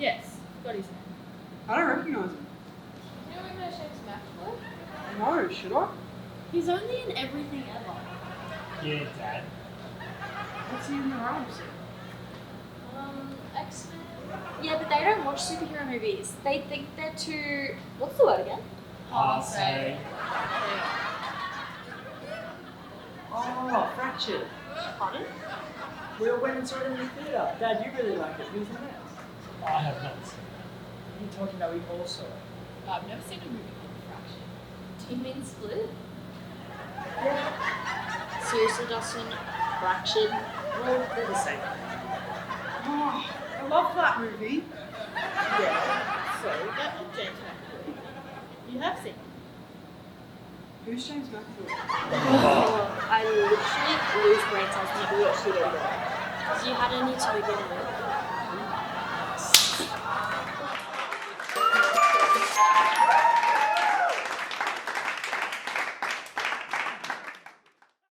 Yes, got his name. I don't recognise him. You don't recognize James McAvoy? No, should I? He's only in everything ever. Yeah, Dad. What's he in the roles? X-Men. Yeah, but they don't watch superhero movies. They think they're too. What's the word again? Passe. Oh, Fractured. Pardon? We all went and saw it in the theatre. Dad, you really liked it. Who's in it? I have not seen What are you talking about? We all saw it. I've never seen a movie called Fraction. Do you mean Split? Seriously, Dustin? Fraction? Well, they're the same. Oh, I love that movie. Yeah. So, that was James McAvoy. You have seen it. Who's James McAvoy? Oh, I literally lose brain cells whenever we watch the video. Because you had any to begin with.